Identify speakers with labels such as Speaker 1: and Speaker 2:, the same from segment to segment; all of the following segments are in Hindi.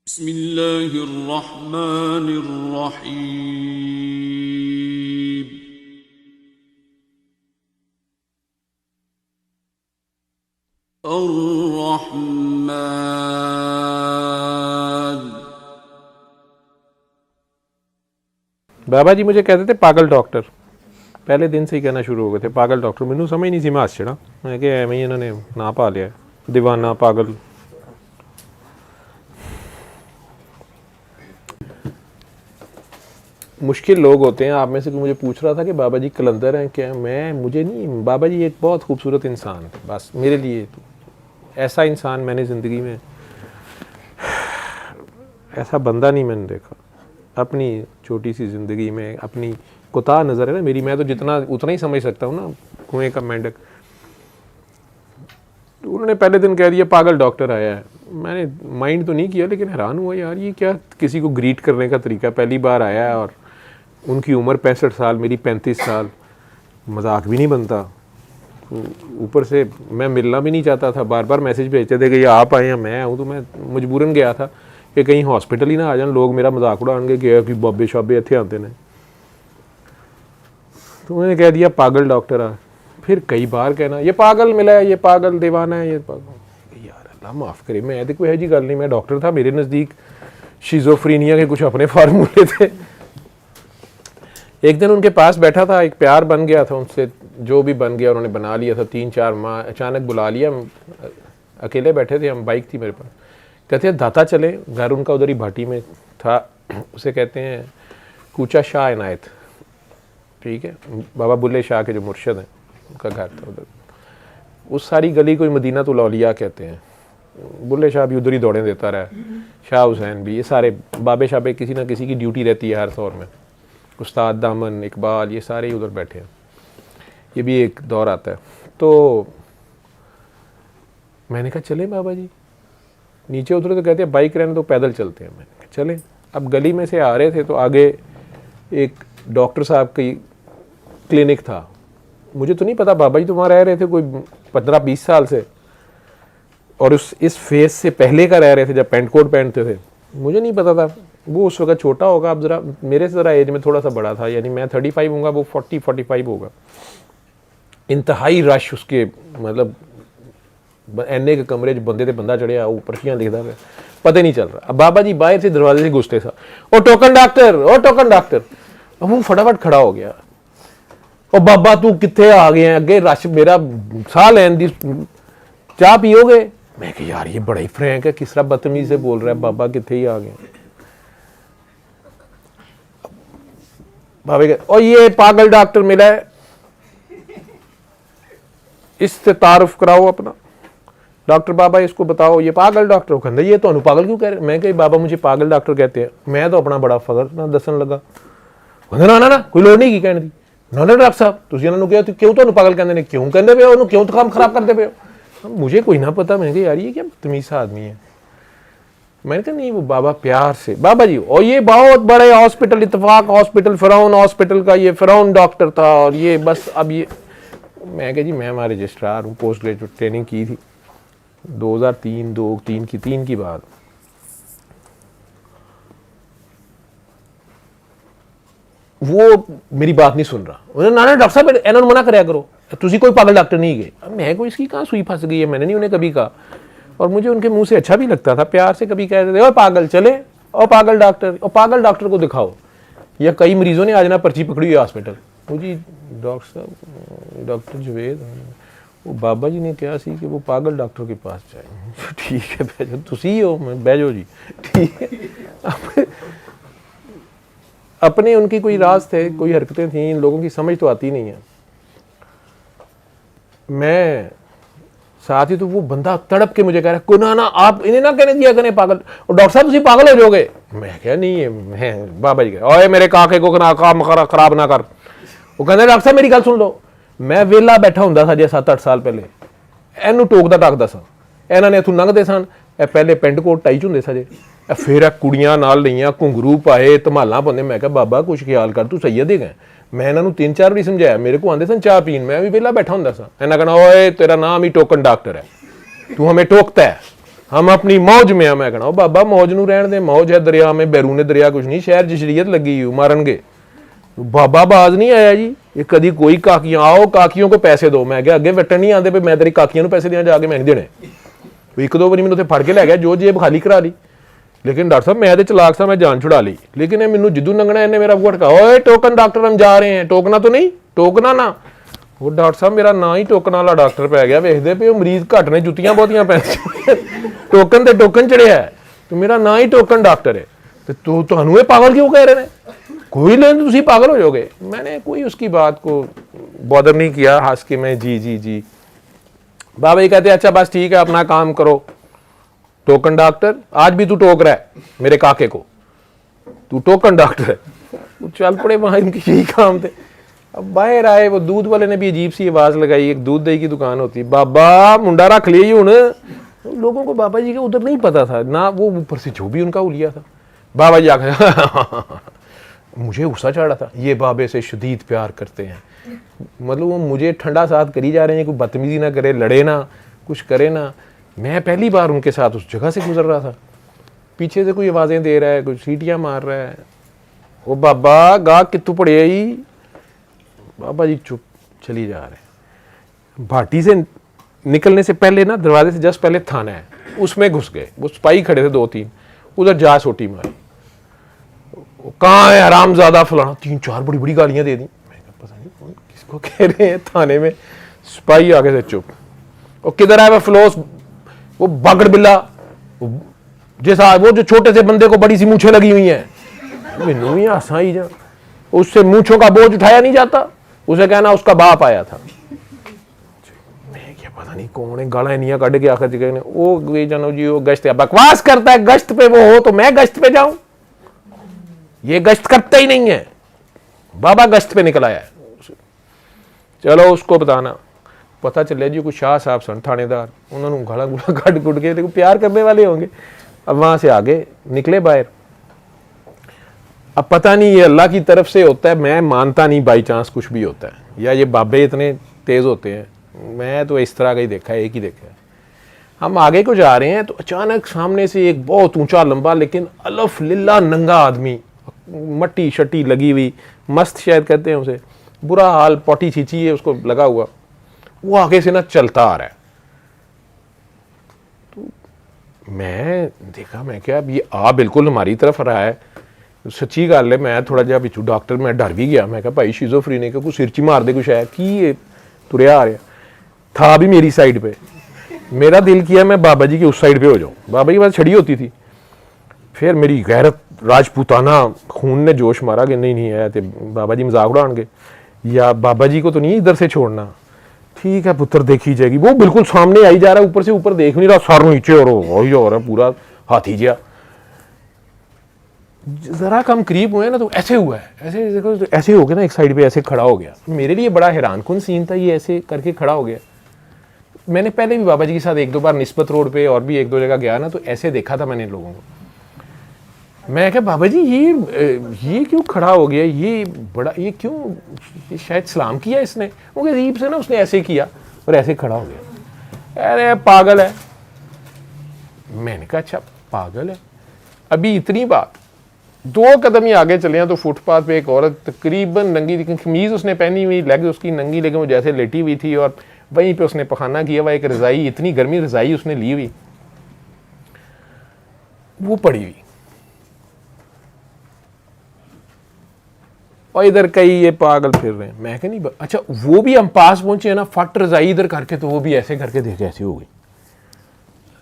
Speaker 1: बिस्मिल्लाहिर्रहमानिर्रहीम। अर्रहमान।
Speaker 2: बाबा जी मुझे कहते थे पागल डॉक्टर, पहले दिन से ही कहना शुरू हो गए थे पागल डॉक्टर। मैनू समझ नहीं सी, मैं हस छड़ा, मैं क्या एवं ही इन्होंने ना पा लिया दीवाना पागल। मुश्किल लोग होते हैं। आप में से कोई मुझे पूछ रहा था कि बाबा जी कलंदर हैं क्या? मुझे नहीं, बाबा जी एक बहुत खूबसूरत इंसान थे बस मेरे लिए। तो ऐसा इंसान मैंने ज़िंदगी में, ऐसा बंदा नहीं मैंने देखा अपनी छोटी सी ज़िंदगी में। अपनी कोताह नज़र है ना मेरी, मैं तो जितना उतना ही समझ सकता हूँ ना, कुएं का मेंढक। तो उन्होंने पहले दिन कह दिया पागल डॉक्टर आया है। मैंने माइंड तो नहीं किया, लेकिन हैरान हुआ यार ये क्या किसी को ग्रीट करने का तरीका। पहली बार आया है और उनकी उम्र 65 साल, मेरी 35 साल, मजाक भी नहीं बनता। तो ऊपर से मैं मिलना भी नहीं चाहता था, बार बार मैसेज भेजते थे कि ये आप आए हैं मैं आऊँ। तो मैं मजबूरन गया था कि कहीं हॉस्पिटल ही ना आ जाए, लोग मेरा मजाक उड़ाएंगे कि बाबे शाबे इतने आते हैं। तो मैंने कह दिया पागल डॉक्टर आ। फिर कई बार कहना ये पागल मिला है, ये पागल दीवाना है, ये पागल। यार अल्लाह माफ़ करे, मैं तो कोई ऐसी गल नहीं, मैं डॉक्टर था, मेरे नज़दीक शिज़ोफ्रीनिया के कुछ अपने फार्मूले थे। एक दिन उनके पास बैठा था, एक प्यार बन गया था उनसे, जो भी बन गया उन्होंने बना लिया था। 3-4 माह अचानक बुला लिया, अकेले बैठे थे हम, बाइक थी मेरे पास। कहते हैं दाता चले, घर उनका उधर ही भाटी में था। उसे कहते हैं कूचा शाह इनायत, ठीक है, बाबा बुल्ले शाह के जो मुर्शद हैं उनका घर था उधर। उस सारी गली को मदीना तुल औलिया कहते हैं। बुल्ले शाह भी उधर ही दौड़े देता रहा, शाह हुसैन भी, ये सारे बाबे शाबे किसी ना किसी की ड्यूटी रहती है हर दौर में। उस्ताद दामन, इकबाल, ये सारे ही उधर बैठे हैं। ये भी एक दौर आता है। तो मैंने कहा चले बाबा जी, नीचे उतरे तो कहते हैं बाइक रहने तो पैदल चलते हैं। मैंने कहा चले। अब गली में से आ रहे थे तो आगे एक डॉक्टर साहब की क्लिनिक था। मुझे तो नहीं पता, बाबा जी तो वहाँ रह रहे थे कोई 15-20 साल से, और इस फेस से पहले का रह रहे थे जब पेंट कोट पहनते थे। मुझे नहीं पता था, वो उस वक्त छोटा होगा, अब ज़रा मेरे से ज़रा एज में थोड़ा सा बड़ा था, यानी मैं 35 हूँगा, वो 40-45 होगा। इंतहाई रश उसके, मतलब एने के कमरे बंदे ते बंदा चढ़िया, वो पर्चियाँ लिखता है, पता ही नहीं चल रहा। अब बाबा जी बाहर से दरवाजे से घुसते सा, oh token doctor, oh token doctor. अब वो फटाफट खड़ा हो गया, ओ बाबा तू कितने आ गए हैं, अगे रश मेरा साह लैन दी, चाह पियोगे? मैं कहा यार ये बड़ा ही फ्रैंक है, किस तरह बदतमीजी से बोल रहा है, बाबा कितने ही आ गए। बाबा कहे ओ ये पागल डॉक्टर मिला है, इससे तारुफ कराओ अपना। डॉक्टर बाबा इसको बताओ ये पागल डॉक्टर। कहते ये तो पागल क्यों कह रहे? मैं कही बाबा मुझे पागल डॉक्टर कहते हैं। मैं तो अपना बड़ा फखर ना दसन लगा। कहते ना ना ना कोई लोड़ नहीं की कहने की, ना ना डॉक्टर साहब तुम इन्होंने कहा क्यों तो पागल कहते हैं, क्यों कहते पे हो, क्यों तो काम खराब करते पे हो? मुझे कोई ना पता। मैंने कहा यार ये क्या तमीज़ सा आदमी है। मैंने कहा नहीं, वो बाबा प्यार से बाबा जी, और ये बहुत बड़े हॉस्पिटल, इत्तेफाक हॉस्पिटल, फिरौन हॉस्पिटल का ये फिरौन डॉक्टर था, और ये बस अब ये। मैं कहा जी मैं हमारे रजिस्ट्रार हूँ, पोस्ट ग्रेजुएट ट्रेनिंग की थी 2003 की बात। वो मेरी बात नहीं सुन रहा। उन्होंने ना ना डॉक्टर साहब इन्होंने मना कराया करो, तुझी कोई पागल डॉक्टर नहीं गए। अब मैं कोई इसकी कहाँ सुई फंस गई है, मैंने नहीं उन्हें कभी कहा, और मुझे उनके मुंह से अच्छा भी लगता था, प्यार से कभी कहते थे ओ पागल चले, ओ पागल डॉक्टर, ओ पागल डॉक्टर को दिखाओ। या कई मरीजों ने आज ना पर्ची पकड़ी हुई हॉस्पिटल, मुझे डॉक्टर साहब, डॉक्टर जुवेद, वो बाबा जी ने कहा सी कि वो पागल डॉक्टर के पास जाए। ठीक है बैजो, तुसी हो, मैं बैजो जी, ठीक है। अपने उनकी कोई राज थे, कोई हरकतें थी, इन लोगों की समझ तो आती नहीं है। मैं साथ ही तो वो बंदा तड़प के मुझे कह रहा है ना ना आप इन्हें ना कहने दिया करें पागल, और डॉक्टर साहब तुम पागल हो जाओगे। मैं क्या नहीं है, मैं बाबा जी कह ओए मेरे काके को काम खराब ना कर। वो कहते डॉक्टर साहब मेरी गल सुन लो, मैं वेला बैठा होंदा सा जे 7-8 साल पहले, एनू टोकदा टाकदा सा, ਇਹਨਾਂ ਨੇ इथों लंघते सन, पहले पेंट कोट टाई च हुंदे सा जे, फिर कुड़ियां नाल लईयां, घुंघरू पाए, धमाला पाਉਂਦੇ। मैं कहा बाबा कुछ ख्याल कर, तू सैयद ही गए। मैं इन्होंने 3-4 बारी समझाया, मेरे को आते सन चाह पीन, मैं भी वेला बैठा होंदा सा। इन्हें कहना ओए तेरा नाम ही टोकन डॉक्टर है, तू हमें टोकता है, हम अपनी मौज में मैं कहना बाबा मौज नूं रहण दे, मौज है दरिया में, बैरूने दरिया कुछ नहीं, शहर च शरीयत लगी हुई मारनगे। बाबा बाज नहीं आया जी, ये कदी कोई काकियां आओ काकियों को पैसे दो, मैं क्या अगे वट्टन नहीं आते, मैं तेरी काकियां पैसे देना जाके मैं नहीं देने। एक दो बारी मैंने फड़ के लै गया, जो जेब खाली करा ली, लेकिन डॉक्टर साहब मैं तो चलाक सा, मैं जान छुड़ा ली, लेकिन मैनू जिदू लंघना इन्हें मेरा भटका, ओए टोकन डॉक्टर हम जा रहे हैं, टोकना तो नहीं, टोकना ना। वो डॉक्टर साहब मेरा ना ही टोकन वाला डॉक्टर पै गया, वेखते पे मरीज घट ने, जुत्तियां बहुतियां पै टोकन ते टोकन चढ़िया है, तो मेरा ना ही टोकन डॉक्टर है, तो तुहानू ये पागल क्यों कह रहे हैं, कोई लेन तुसी पागल हो जाओगे। मैंने कोई उसकी बात को बॉदर नहीं किया, हंस के मैं जी जी जी। बाबा जी कहते अच्छा बस ठीक है अपना काम करो। टोकन डॉक्टर, आज भी तू टोक रहा है मेरे काके को, तू टोकन डॉक्टर है। चल पड़े वहां, इनके यही काम थे। अब बाहर आए, वो दूध वाले ने भी अजीब सी आवाज लगाई, एक दूध दही की दुकान होती, बाबा मुंडा रख लिए हूं। लोगों को बाबा जी के उधर नहीं पता था ना, वो ऊपर से जो भी उनका उलिया था। बाबा जी आकर मुझे गुस्सा चढ़ा था, ये बाबे से शदीद प्यार करते हैं, मतलब वो मुझे ठंडा साथ करी जा रहे हैं, कोई बदतमीजी ना करे, लड़े ना, कुछ करे ना। मैं पहली बार उनके साथ उस जगह से गुजर रहा था, पीछे से कोई आवाज़ें दे रहा है, कोई सीटियां मार रहा है। वो बाबा गाह कितू पड़े आई, बाबा जी चुप चली जा रहे। भाटी से निकलने से पहले ना, दरवाजे से जस्ट पहले थाना है, उसमें घुस गए। वो सिपाही खड़े थे 2-3, उधर जा सोटी मारी, कहाँ है हरामजादा फलाना, 3-4 बड़ी बड़ी गालियां दे दी। मैं पता नहीं कौन किसको कह रहे हैं। थाने में सिपाही आगे से चुप, और किधर है वह फलोस, वो बागड़ बिल्ला जैसा, वो जो छोटे से बंदे को बड़ी सी मूछें लगी हुई हैं। मैनू भी हासा ही जा, उससे मूछों का बोझ उठाया नहीं जाता, उसे कहना उसका बाप आया था। मैं क्या पता नहीं कौन है, गाला नहीं काट के आखिर जगह ने वो जानो जी वो गश्त बकवास करता है, गश्त पे वो हो तो मैं गश्त पे जाऊं, ये गश्त करता ही नहीं है, बाबा गश्त पे निकल आया है। चलो उसको बताना, पता चले जी कोई शाह साहब सन थानेदार, उन्होंने गाला गुला काट गुट के देखो प्यार करने वाले होंगे। अब वहां से आगे निकले बाहर, अब पता नहीं ये अल्लाह की तरफ से होता है, मैं मानता नहीं बाई चांस कुछ भी होता है, या ये बाबे इतने तेज होते हैं, मैं तो इस तरह का ही देखा है, एक ही देखा है। हम आगे को जा रहे हैं तो अचानक सामने से एक बहुत ऊंचा लंबा लेकिन अलफ लिल्ला नंगा आदमी, मट्टी शट्टी लगी हुई, मस्त शायद कहते हैं उसे, बुरा हाल, पोटी छींची है उसको लगा हुआ, वो आगे से ना चलता आ रहा है। तो मैं देखा, मैं क्या ये आ बिल्कुल हमारी तरफ रहा है, सच्ची गल है। मैं थोड़ा जहा बिचू डॉक्टर मैं डर भी गया, मैं कहा भाई शिजोफ्रीनिया ने कुछ सिरची मार दे कुछ है कि तुरया आ रहा था भी मेरी साइड पे। मेरा दिल किया मैं बाबा जी की उस साइड पे हो जाऊं, बाबा की बात छड़ी होती थी। फिर मेरी गैरत राजपूताना खून ने जोश मारा कि नहीं आया तो बाबा जी मजाक उड़ाएंगे, या बाबा जी को तो नहीं इधर से छोड़ना, ठीक है पुत्र देखी जाएगी। वो बिल्कुल सामने आई जा रहा है, ऊपर से ऊपर देख नहीं रहा, सर नीचे और वही हो रहा है पूरा हाथी जिया। जरा कम करीब हुए ना तो ऐसे हुआ है, ऐसे देखो तो ऐसे हो गया ना, एक साइड पे ऐसे खड़ा हो गया। मेरे लिए बड़ा हैरानकुन सीन था, ये ऐसे करके खड़ा हो गया। मैंने पहले भी बाबा जी के साथ 1-2 बार निस्बत रोड पे और भी 1-2 जगह गया ना, तो ऐसे देखा था मैंने लोगों को। मैं क्या बाबा जी ये क्यों खड़ा हो गया, ये बड़ा ये क्यों, ये शायद सलाम किया इसने, वो अजीब से ना उसने ऐसे किया और ऐसे खड़ा हो गया। अरे पागल है। मैंने कहा अच्छा पागल है। अभी इतनी बात, 2 कदम ही आगे चले हैं तो फुटपाथ पे एक औरत तकरीबन नंगी, कमीज उसने पहनी हुई, लेग उसकी नंगी, लेकिन वो जैसे लेटी हुई थी और वहीं पे उसने पखाना किया हुआ, एक रजाई, इतनी गर्मी रजाई उसने ली हुई, वो पड़ी हुई। और इधर कई ये पागल फिर रहे हैं। मैं कह नहीं, अच्छा वो भी हम पास पहुंचे हैं ना, फट रजाई इधर करके, तो वो भी ऐसे करके देखे ऐसी हो गई।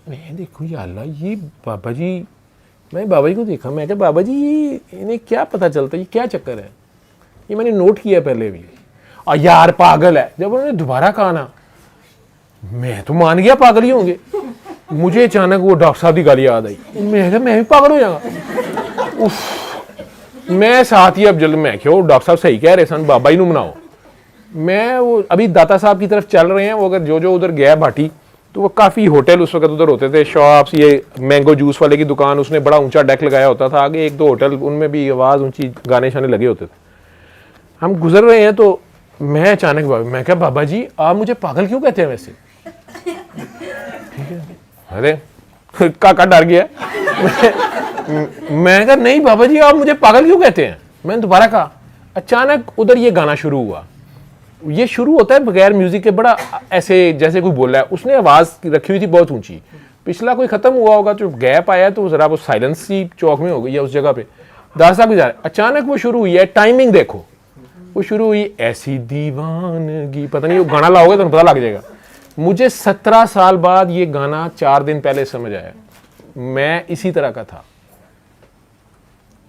Speaker 2: नहीं देखो या अल्लाह, ये बाबा जी, मैं बाबा जी को देखा, मैं क्या बाबा जी ये इन्हें क्या पता चलता, ये क्या चक्कर है, ये मैंने नोट किया पहले भी। और यार पागल है, जब उन्होंने दोबारा कहा ना, मैं तो मान गया पागल ही होंगे। मुझे अचानक वो डॉक्टर साहब की गाली याद आई, मैं भी पागल हो जाऊंगा। मैं साथ ही अब जल्द, मैं क्यों डॉक्टर साहब सही कह रहे सन, बाबा ही नू मनाओ। मैं वो अभी दाता साहब की तरफ चल रहे हैं, वो अगर जो उधर गया भाटी, तो वो काफ़ी होटल उस वक्त उधर होते थे, शॉप्स, ये मैंगो जूस वाले की दुकान, उसने बड़ा ऊंचा डेक लगाया होता था, आगे 1-2 होटल, उनमें भी आवाज़ ऊंची, गाने शाने लगे होते थे। हम गुजर रहे हैं तो मैं अचानक मैं क्या बाबा जी आप मुझे पागल क्यों कहते हैं वैसे, ठीक है। अरे काका डर गया। मैं कहा नहीं बाबा जी आप मुझे पागल क्यों कहते हैं। मैंने दोबारा कहा। अचानक उधर ये गाना शुरू हुआ। ये शुरू होता है बगैर म्यूजिक के, बड़ा ऐसे जैसे कोई बोल रहा है। उसने आवाज़ रखी हुई थी बहुत ऊंची, पिछला कोई खत्म हुआ होगा तो गैप आया तो जरा वो साइलेंस सी चौक में हो गई है उस जगह पे। दास साहब जा रहे, अचानक वो शुरू हुई है, टाइमिंग देखो, वो शुरू हुई ऐसी दीवानगी, पता नहीं वो गाना लाओगे तो पता लग जाएगा। मुझे 17 साल बाद ये गाना 4 दिन पहले समझ आया। मैं इसी तरह का था।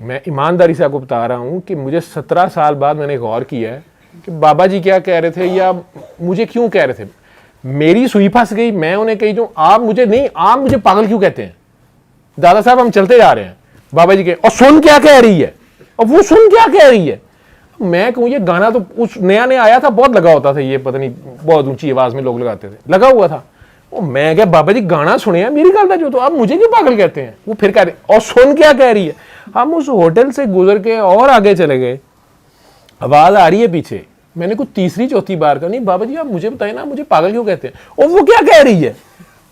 Speaker 2: मैं ईमानदारी से आपको बता रहा हूं कि मुझे 17 साल बाद मैंने गौर किया है कि बाबा जी क्या कह रहे थे या मुझे क्यों कह रहे थे। मेरी सुई फंस गई, मैं उन्हें कही जो आप मुझे नहीं, आप मुझे पागल क्यों कहते हैं। दादा साहब हम चलते जा रहे हैं, बाबा जी के और सुन क्या कह रही है, और वो सुन क्या कह रही है। मैं कहूँ ये गाना तो उस नया नया आया था, बहुत लगा होता था, ये पता नहीं बहुत ऊंची आवाज में लोग लगाते थे, लगा हुआ था। वो मैं क्या बाबा जी गाना सुने मेरी गल था जो, तो आप मुझे क्यों पागल कहते हैं। वो फिर कह रहे और सुन क्या कह रही है। हम उस होटल से गुजर के और आगे चले गए, आवाज आ रही है पीछे। मैंने कुछ तीसरी चौथी बार कहा नहीं बाबा जी आप मुझे बताइए ना मुझे पागल क्यों कहते हैं, और वो क्या कह रही है।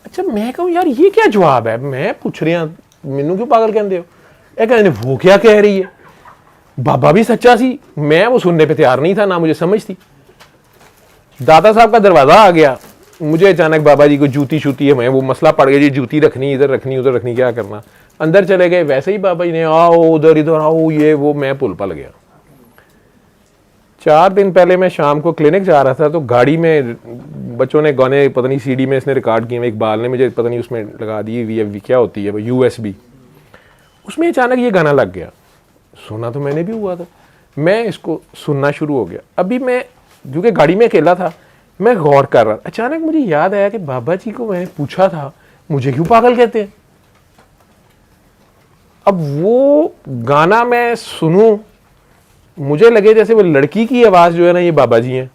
Speaker 2: अच्छा मैं कहूँ यार ये क्या जवाब है, मैं पूछ रही हूँ मैनू क्यों पागल कहते हो। कहते वो क्या कह रही है। बाबा भी सच्चा सी, मैं वो सुनने पे तैयार नहीं था, ना मुझे समझ थी। दादा साहब का दरवाजा आ गया, मुझे अचानक बाबा जी को जूती शूती है, मैं वो मसला पड़ गया जी, जूती रखनी इधर रखनी उधर रखनी, क्या करना। अंदर चले गए, वैसे ही बाबा जी ने आओ उधर इधर आओ ये वो, मैं पुल पल गया। 4 दिन पहले मैं शाम को क्लिनिक जा रहा था, तो गाड़ी में बच्चों ने गाने पता नहीं सीडी में इसने रिकॉर्ड किए, इकबाल ने मुझे पता नहीं उसमें लगा दी वी क्या होती है वो USB, उसमें अचानक ये गाना लग गया। सुना तो मैंने भी हुआ था, मैं इसको सुनना शुरू हो गया। अभी मैं क्योंकि गाड़ी में अकेला था, मैं गौर कर रहा, अचानक मुझे याद आया कि बाबा जी को मैंने पूछा था मुझे क्यों पागल कहते हैं। अब वो गाना मैं सुनूं, मुझे लगे जैसे वो लड़की की आवाज जो है ना ये बाबा जी हैं।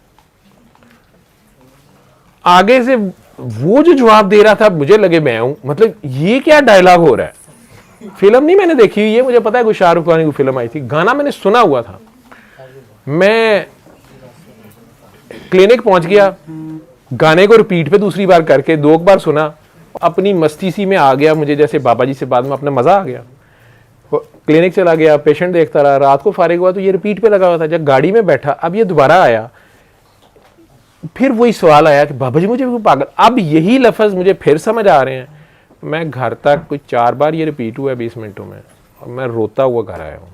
Speaker 2: आगे से वो जो जवाब दे रहा था मुझे लगे मैं हूं, मतलब ये क्या डायलॉग हो रहा है। फिल्म नहीं मैंने देखी हुई है, मुझे पता है कोई शाहरुख खान की फिल्म आई थी, गाना मैंने सुना हुआ था। मैं क्लिनिक पहुंच गया, गाने को रिपीट पे दूसरी बार करके 2 बार सुना, अपनी मस्ती सी में आ गया, मुझे जैसे बाबा जी से बाद में अपना मजा आ गया। क्लिनिक चला गया, पेशेंट देखता रहा, रात को फारिग हुआ तो ये रिपीट पे लगा हुआ था। जब गाड़ी में बैठा, अब ये दोबारा आया, फिर वही सवाल आया कि बाबा जी मुझे क्यों पागल। अब यही लफ्ज मुझे फिर समझ आ रहे हैं। मैं घर तक कुछ 4 बार ये रिपीट हुआ है 20 मिनटों में, और मैं रोता हुआ घर आया हूँ।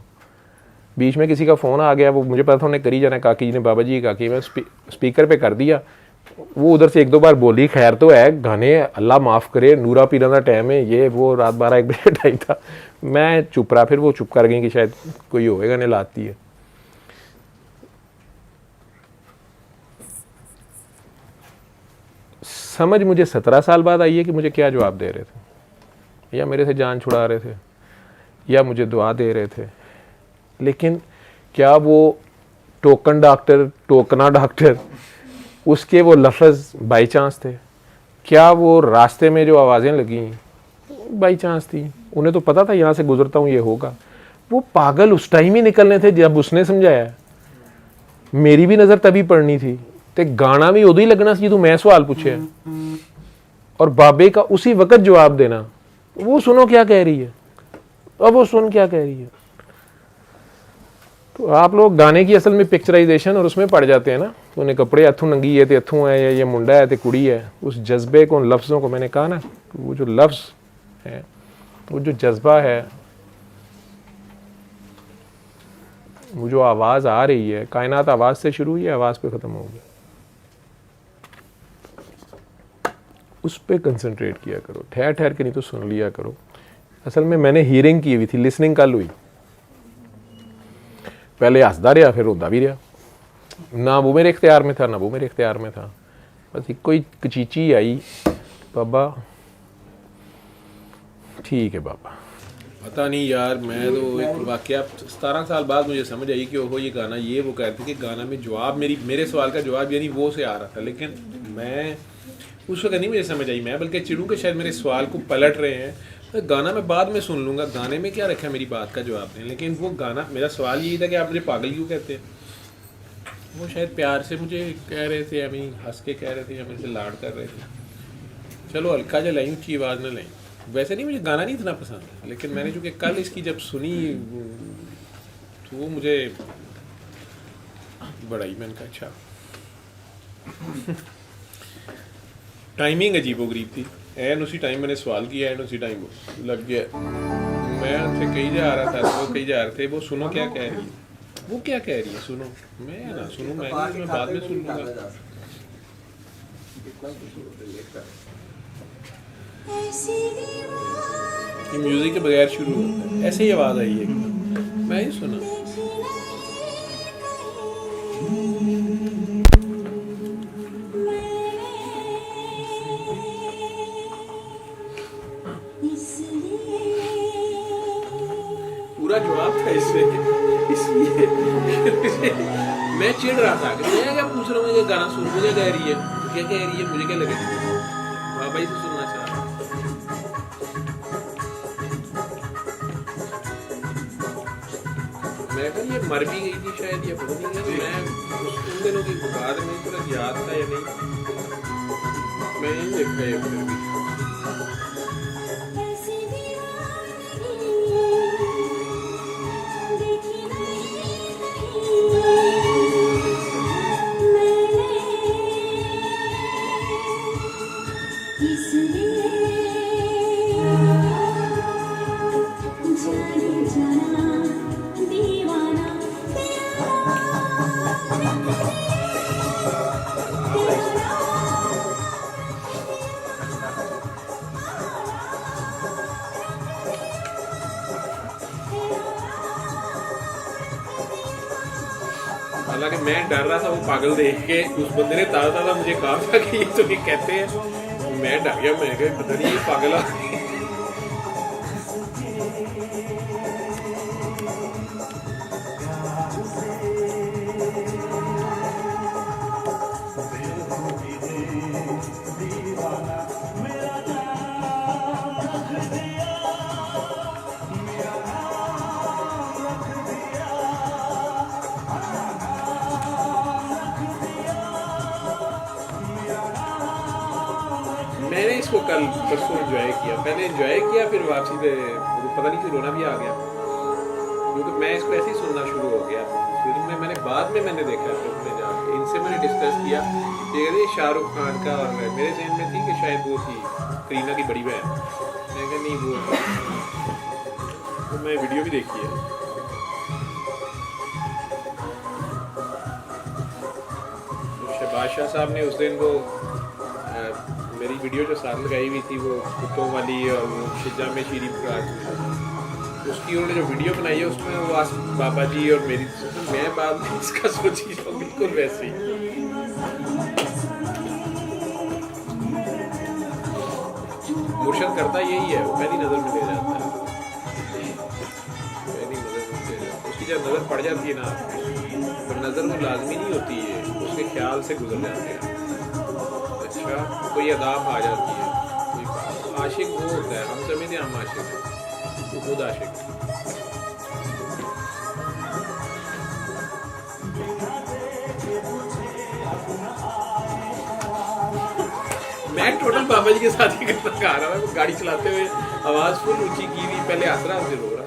Speaker 2: बीच में किसी का फ़ोन आ गया, वो मुझे पता था उन्हें करी जाना, काकी जी ने बाबा जी काकी, मैं स्पीकर पे कर दिया। वो उधर से 1-2 बार बोली, खैर तो है, गाने अल्लाह माफ़ करे नूरा पीरा का टाइम है, ये वो, रात 12-1 बजे टाइम था। मैं चुप रहा, फिर वो चुप कर गई कि शायद कोई होवे गाने लाती है। समझ मुझे 17 साल बाद आई है कि मुझे क्या जवाब दे रहे थे, या मेरे से जान छुड़ा रहे थे, या मुझे दुआ दे रहे थे। लेकिन क्या वो टोकन डॉक्टर, टोकना डॉक्टर, उसके वो लफ्ज़ बाई चांस थे? क्या वो रास्ते में जो आवाज़ें लगी बाई चांस थी? उन्हें तो पता था यहाँ से गुजरता हूँ ये होगा। वो पागल उस टाइम ही निकलने थे जब उसने समझाया। मेरी भी नज़र तभी पड़नी थी, ते गाना भी उदो ही लगना सी जो मैं सवाल पूछे, और बाबे का उसी वक्त जवाब देना। वो सुनो क्या कह रही है, अब वो सुन क्या कह रही है। तो आप लोग गाने की असल में पिक्चराइजेशन और उसमें पड़ जाते हैं ना, तो उन्हें कपड़े हथों नंगी है, तो हथों है, या ये मुंडा है तो कुड़ी है। उस जज्बे को, उन लफ्ज़ों को, मैंने कहा ना, वो जो लफ्ज़ है, वो जो जज्बा है, वो जो आवाज़ आ रही है, कायनात आवाज़ से शुरू हुई है, आवाज़ पे ख़त्म होगी। उस पर कंसंट्रेट किया करो, ठहर ठहर के नहीं तो सुन लिया करो। असल में मैंने हियरिंग की हुई थी, लिसनिंग कल हुई। पहले हंसदा रहा, फिर रोंदा भी रहा। ना वो मेरे इख्तियार में था, ना वो मेरे इख्तियार में था। बस एक कोई कचीची आई, बाबा ठीक है बाबा। पता नहीं यार, मैं तो एक वाकया 17 साल बाद मुझे समझ आई कि ओहो ये गाना, ये वो कहते कि गाना में जवाब मेरे सवाल का जवाब यानी वो से आ रहा था। लेकिन मैं उस वक्त नहीं मुझे समझ आई, मैं बल्कि चिड़ूँ कि शायद मेरे सवाल को पलट रहे हैं। तो गाना मैं बाद में सुन लूँगा, गाने में क्या रखा है मेरी बात का जवाब दें। लेकिन वो गाना, मेरा सवाल यही था कि आप मुझे पागल क्यों कहते हैं। वो शायद प्यार से मुझे कह रहे थे, हमें हंस के कह रहे थे, या मेरे से लाड कर रहे थे। चलो हल्का जो लाई, ऊँची आवाज़ में लाई। वैसे नहीं, मुझे गाना नहीं इतना पसंद है, लेकिन मैंने चूँकि कल इसकी जब सुनी तो वो मुझे बड़ा ही, मैंने कहा अच्छा। टाइमिंग अजीबोगरीब थी, एन उसी टाइम मैंने सवाल किया, एन उसी टाइम लग गया। मैं उनसे कहीं जा रहा था तो वो कहीं जा रहे थे, वो सुनो क्या कह रही है, वो क्या कह रही है सुनो, मैं ना सुनूं, मैं बाद में सुन लूँगा। ये म्यूजिक के बगैर शुरू होता है, ऐसे ही आवाज़ आई है, मैं ही सुना। पूरा जवाब था इससे, इसलिए मैं चिढ़ रहा था कि मैं क्या पूछ रहा हूँ, ये गाना सुन, मुझे कह रही है, क्या कह रही है, मुझे क्या लगे बाबा ही से सुनना चाह रहा। मैं कहा ये मर भी गई थी शायद, या पता नहीं है, मैं उन दिनों की बाद में थोड़ा याद था या नहीं, मैं नहीं देखा ये फिर भी। हालांकि मैं डर रहा था, वो पागल देख के उस बंदे ने ताज़ा ताज़ा मुझे कहा था कि ये तो ये कहते हैं, मैं डर गया, मैं कहा पता नहीं ये पागल आ। मैंने इसको कल परसों एंजॉय किया, पहले एंजॉय किया, फिर वापसी पे पता नहीं क्यों रोना भी आ गया, क्योंकि मैं इसको ऐसे ही सुनना शुरू हो गया। फिर मैंने बाद में मैंने देखा फिल्म में जाके, इनसे मैंने डिस्कस किया, ये शाहरुख खान का, और मेरे जहन में थी कि शायद वो थी करीना की बड़ी बहन, मैं कहा नहीं वो, तो मैं वीडियो भी देखी है। शहबाज शाह साहब ने उस दिन वो मेरी वीडियो जो साथ लगाई हुई थी, वो कुत्तों वाली और वो शिजा में शीरी प्राग, उसकी उन्होंने जो वीडियो बनाई है उसमें वो बाबा जी और मेरी, मैं बाद में इसका सोची तो बिल्कुल वैसे ही। मुर्शद करता यही है, वो पहली नज़र में ले जाता है, पहली नज़र में ले जाता है, उसकी जब नज़र पड़ जाती है ना, तो नज़र वो लाजमी नहीं होती है, उसके ख्याल से गुजर जाते हैं। अच्छा, कोई अदाब आ जाती है, कोई आशिक वो होता है, हम समझते हैं हम आशिक हैं, वो खुद आशिक है। मैं टोटल बाबा जी के साथ ही करना गा रहा था, गाड़ी चलाते हुए आवाज़ फुल ऊंची की हुई, पहले हंस रहा फिर रो रहा।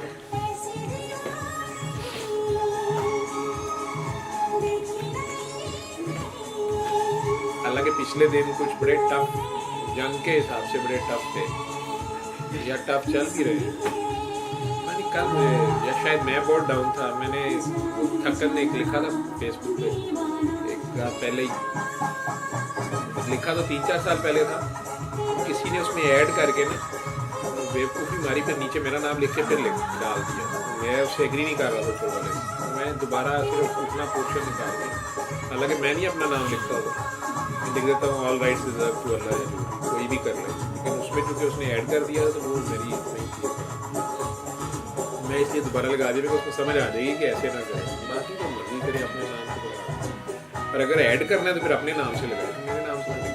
Speaker 2: हालांकि पिछले दिन कुछ बड़े टफ, जंग के हिसाब से बड़े टफ थे, या टफ चल भी रहे। मैंने कल मुझे, या शायद मैं बहुत डाउन था, मैंने ठक्कर ने एक लिखा था फेसबुक पे, एक पहले ही लिखा तो 3-4 साल पहले था, किसी ने उसमें ऐड करके ना बेवकूफ़ी मारी, फिर नीचे मेरा नाम लिख के फिर डाल दिया। मैं उससे एग्री नहीं कर रहा था ऊपर वाले, मैं दोबारा सिर्फ उतना पोर्शन निकाल दिया, हालांकि मैं नहीं अपना नाम लिखता हूँ, लिख देता हूँ all rights reserve to Allah, कोई भी कर ले, लेकिन उसमें चूँकि उसने ऐड कर दिया तो वो मेरी नहीं थी, मैं इसलिए दोबारा लगा दिया, उसको समझ आ जाएगी कि ऐसे ना करें, बाकी तो मर्जी करें अपने नाम से लगा, पर अगर ऐड करना है तो फिर अपने नाम से लगाए, मेरे नाम से नहीं।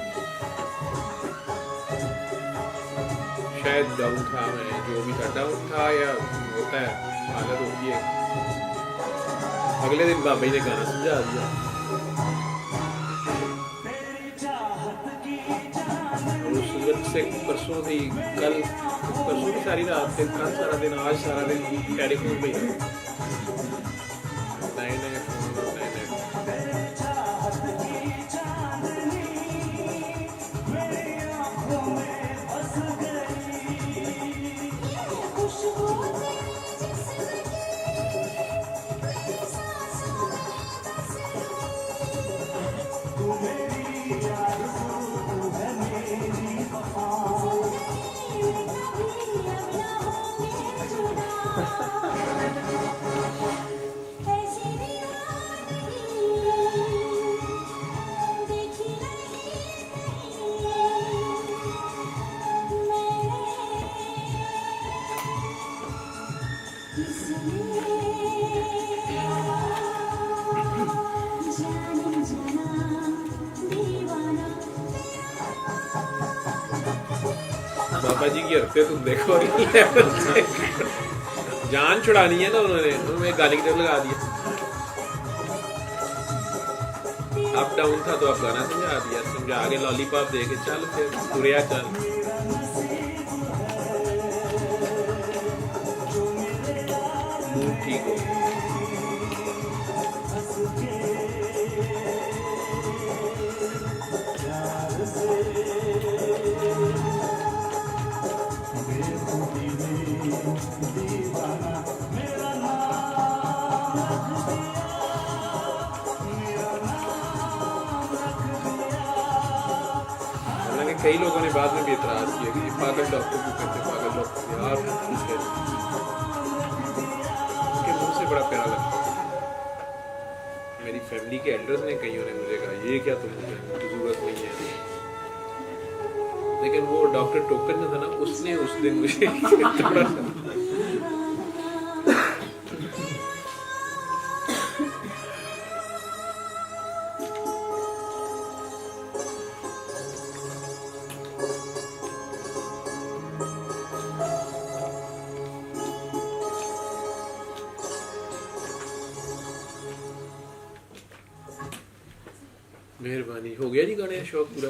Speaker 2: शायद डाउन था, मैं जो भी था डाउन था, या होता है हालत होती है। अगले दिन बाबा जी ने गाना समझा दिया, से परसों थी, कल परसों की सारी रात से, कल सारा दिन, आज सारा दिन टेलीफोन पे ही है। नए नए फोन और नए नए बाबा जी की हरकत तुम देखो, जान छुड़ानी है ना उन्होंने गाने की तरफ लगा दिया। अप डाउन था तो अब गाना समझा दिया, समझा के लॉलीपॉप दे के चल फिर तुरया चल। मूड ठीक हो कई लोगों ने बाद में भी एतराज किया कि ये पागल डॉक्टर क्यों कहते, पागल डॉक्टर यार उनके मुंह से बड़ा प्यारा लगता है। मेरी फैमिली के एल्डर्स ने, कईयों ने मुझे कहा ये क्या तुम जरूरत नहीं है, लेकिन वो डॉक्टर टोकन जो था ना, उसने उस दिन मुझे थोड़ा सा मेहरबानी। हो गया जी गाने का शौक पूरा।